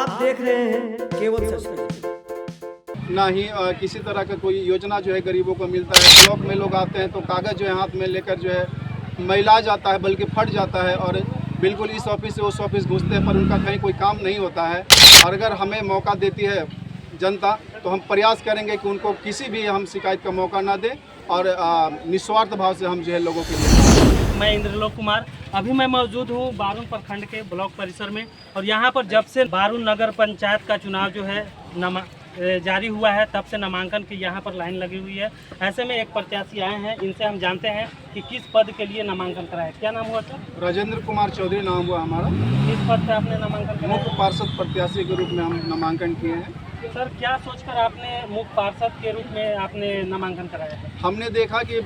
आप देख रहे हैं केवल सच। ना ही किसी तरह का कोई योजना जो है गरीबों को मिलता है। ब्लॉक में लोग आते हैं तो कागज़ जो है हाथ में लेकर जो है मैला जाता है, बल्कि फट जाता है और बिल्कुल इस ऑफिस से उस ऑफिस घुसते हैं पर उनका कहीं कोई काम नहीं होता है। और अगर हमें मौका देती है जनता तो हम प्रयास करेंगे कि उनको किसी भी हम शिकायत का मौका ना दें और निस्वार्थ भाव से हम जो है लोगों के लिए। मैं इंद्रलोक कुमार, अभी मैं मौजूद हूँ बारून प्रखंड के ब्लॉक परिसर में और यहाँ पर जब से बारून नगर पंचायत का चुनाव जो है जारी हुआ है तब से नामांकन की यहाँ पर लाइन लगी हुई है। ऐसे में एक प्रत्याशी आए हैं, इनसे हम जानते हैं कि किस पद के लिए नामांकन कराया। क्या नाम हुआ सर? राजेंद्र कुमार चौधरी नाम हुआ हमारा। किस पद से आपने नामांकन कराया? मुख्य पार्षद प्रत्याशी के रूप में हम नामांकन किए हैं। सर क्या सोचकर आपने मुख्य पार्षद के रूप में आपने नामांकन कराया है? हमने देखा कि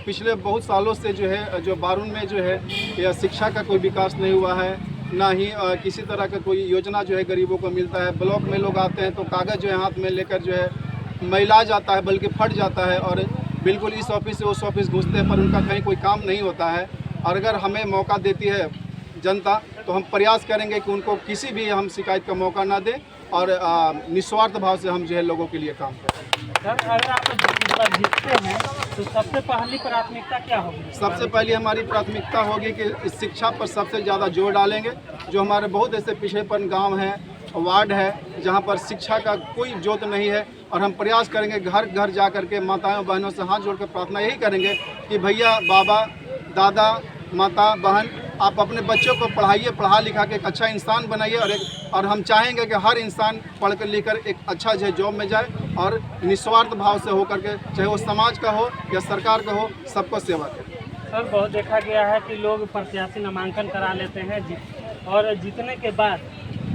पिछले बहुत सालों से जो है जो बारून में जो है या शिक्षा का कोई विकास नहीं हुआ है, ना ही किसी तरह का कोई योजना जो है गरीबों को मिलता है। ब्लॉक में लोग आते हैं तो कागज़ जो है हाथ में लेकर जो है मैला जाता है, बल्कि फट जाता है और बिल्कुल इस ऑफिस से उस ऑफिस घुसते हैं पर उनका कहीं कोई काम नहीं होता है। और अगर हमें मौका देती है जनता तो हम प्रयास करेंगे कि उनको किसी भी हम शिकायत का मौका ना दें और निस्वार्थ भाव से हम जो है लोगों के लिए काम करें। सर अगर आप जीतते हैं तो सबसे पहली प्राथमिकता क्या होगी? सबसे पहली हमारी प्राथमिकता होगी कि इस शिक्षा पर सबसे ज़्यादा जोर डालेंगे। जो हमारे बहुत ऐसे पिछड़ेपन गांव हैं, वार्ड है जहां पर शिक्षा का कोई जोत नहीं है और हम प्रयास करेंगे घर घर जा कर के माताओं बहनों से हाथ जोड़कर प्रार्थना यही करेंगे कि भैया, बाबा, दादा, माता, बहन, आप अपने बच्चों को पढ़ाइए, पढ़ा लिखा के एक अच्छा इंसान बनाइए और हम चाहेंगे कि हर इंसान पढ़ कर लिख कर एक अच्छा जो जॉब में जाए और निस्वार्थ भाव से होकर के, चाहे वो समाज का हो या सरकार का हो, सबको सेवा करे। सर बहुत देखा गया है कि लोग प्रत्याशी नामांकन करा लेते हैं और जीतने के बाद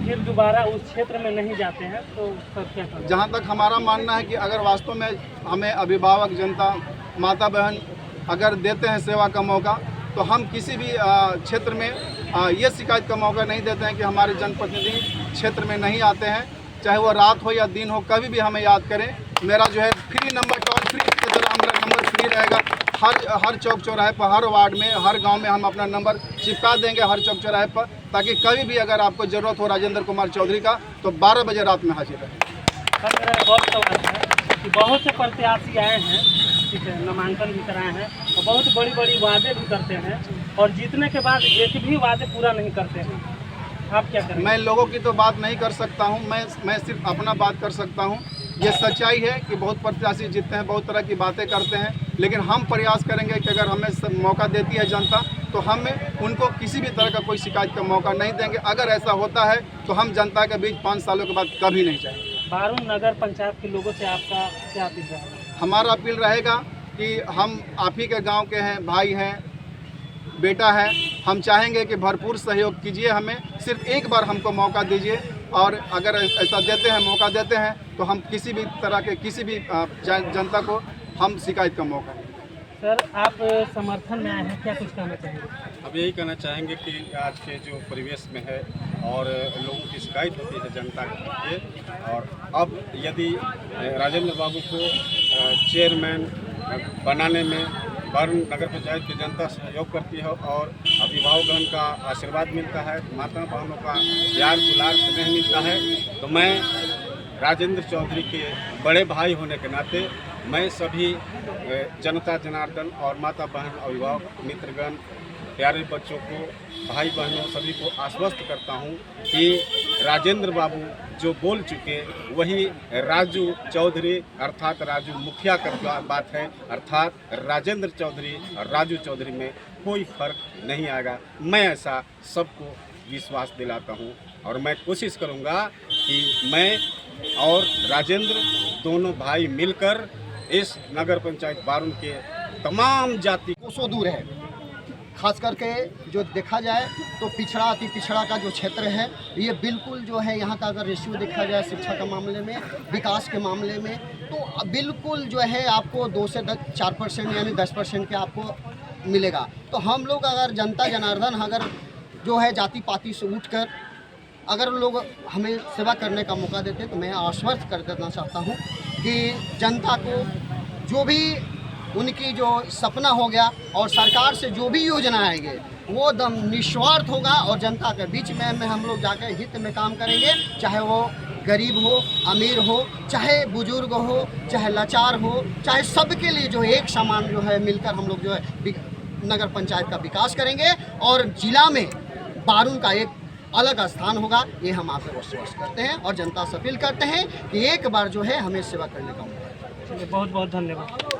फिर दोबारा उस क्षेत्र में नहीं जाते हैं, तो सर क्या करें? जहाँ तक हमारा मानना है कि अगर वास्तव में हमें अभिभावक, जनता, माता बहन अगर देते हैं सेवा का मौका तो हम किसी भी क्षेत्र में ये शिकायत का मौका नहीं देते हैं कि हमारे जनप्रतिनिधि क्षेत्र में नहीं आते हैं। चाहे वो रात हो या दिन हो, कभी भी हमें याद करें। मेरा जो है फ्री नंबर, टोल फ्री की तरह मेरा नंबर फ्री रहेगा। हर चौक चौराहे पर, हर वार्ड में, हर गांव में हम अपना नंबर चिपका देंगे हर चौक चौराहे पर, ताकि कभी भी अगर आपको ज़रूरत हो राजेंद्र कुमार चौधरी का तो 12 बजे रात में हाजिर रहे। सर मेरा एक और सवाल है कि बहुत से प्रत्याशी आए हैं, ठीक है, नामांकन भी कराए हैं और बहुत बड़ी बड़ी वादे भी करते हैं और जीतने के बाद एक भी वादे पूरा नहीं करते हैं। आप क्या करें? मैं लोगों की तो बात नहीं कर सकता हूं, मैं सिर्फ अपना बात कर सकता हूं। ये सच्चाई है कि बहुत प्रत्याशी जीतते हैं, बहुत तरह की बातें करते हैं, लेकिन हम प्रयास करेंगे कि अगर हमें मौका देती है जनता तो हम उनको किसी भी तरह का कोई शिकायत का मौका नहीं देंगे। अगर ऐसा होता है तो हम जनता के बीच 5 सालों के बाद कभी नहीं जाएंगे। बारून नगर पंचायत के लोगों से आपका क्या अपील रहेगा? हमारा अपील रहेगा कि हम आप ही के गाँव के हैं, भाई हैं, बेटा है। हम चाहेंगे कि भरपूर सहयोग कीजिए, हमें सिर्फ एक बार हमको मौका दीजिए और अगर ऐसा देते हैं, मौका देते हैं तो हम किसी भी तरह के किसी भी जनता को हम शिकायत का मौका दें। सर आप समर्थन में आए हैं, क्या कुछ कहना चाहेंगे? अब यही कहना चाहेंगे कि आज के जो परिवेश में है और लोगों की शिकायत होती है जनता के, और अब यदि राजेंद्र बाबू को चेयरमैन बनाने में बारून नगर पंचायत की जनता सहयोग करती है और अभिभावकगण का आशीर्वाद मिलता है, माता बहनों का प्यार दुलार स्नेह मिलता है, तो मैं राजेंद्र चौधरी के बड़े भाई होने के नाते मैं सभी जनता जनार्दन और माता बहन, अभिभावक, मित्रगण, प्यारे बच्चों को, भाई बहनों सभी को आश्वस्त करता हूं कि राजेंद्र बाबू जो बोल चुके वही राजू चौधरी अर्थात राजू मुखिया का बात है, अर्थात राजेंद्र चौधरी और राजू चौधरी में कोई फर्क नहीं आएगा। मैं ऐसा सबको विश्वास दिलाता हूं और मैं कोशिश करूंगा कि मैं और राजेंद्र दोनों भाई मिलकर इस नगर पंचायत बारून के तमाम जाति कोसों दूर है। खास करके जो देखा जाए तो पिछड़ा, अति पिछड़ा का जो क्षेत्र है, ये बिल्कुल जो है यहाँ का अगर रेशियो देखा जाए शिक्षा के मामले में, विकास के मामले में, तो बिल्कुल जो है आपको 2 से 4% यानी 10% के आपको मिलेगा। तो हम लोग अगर जनता जनार्दन अगर जो है जाति पाति से उठकर अगर लोग हमें सेवा करने का मौका देते तो मैं आश्वस्त कर देना चाहता हूँ कि जनता को जो भी उनकी जो सपना हो गया और सरकार से जो भी योजना आएंगे वो दम निस्वार्थ होगा और जनता के बीच में हम लोग जाकर हित में काम करेंगे, चाहे वो गरीब हो, अमीर हो, चाहे बुजुर्ग हो, चाहे लाचार हो, चाहे सबके लिए जो एक समान जो है मिलकर हम लोग जो है नगर पंचायत का विकास करेंगे और जिला में बारून का एक अलग स्थान होगा। ये हम आपसे विश्वास करते हैं और जनता से अपील करते हैं कि एक बार जो है हमें सेवा करने का मौका दें। बहुत बहुत धन्यवाद।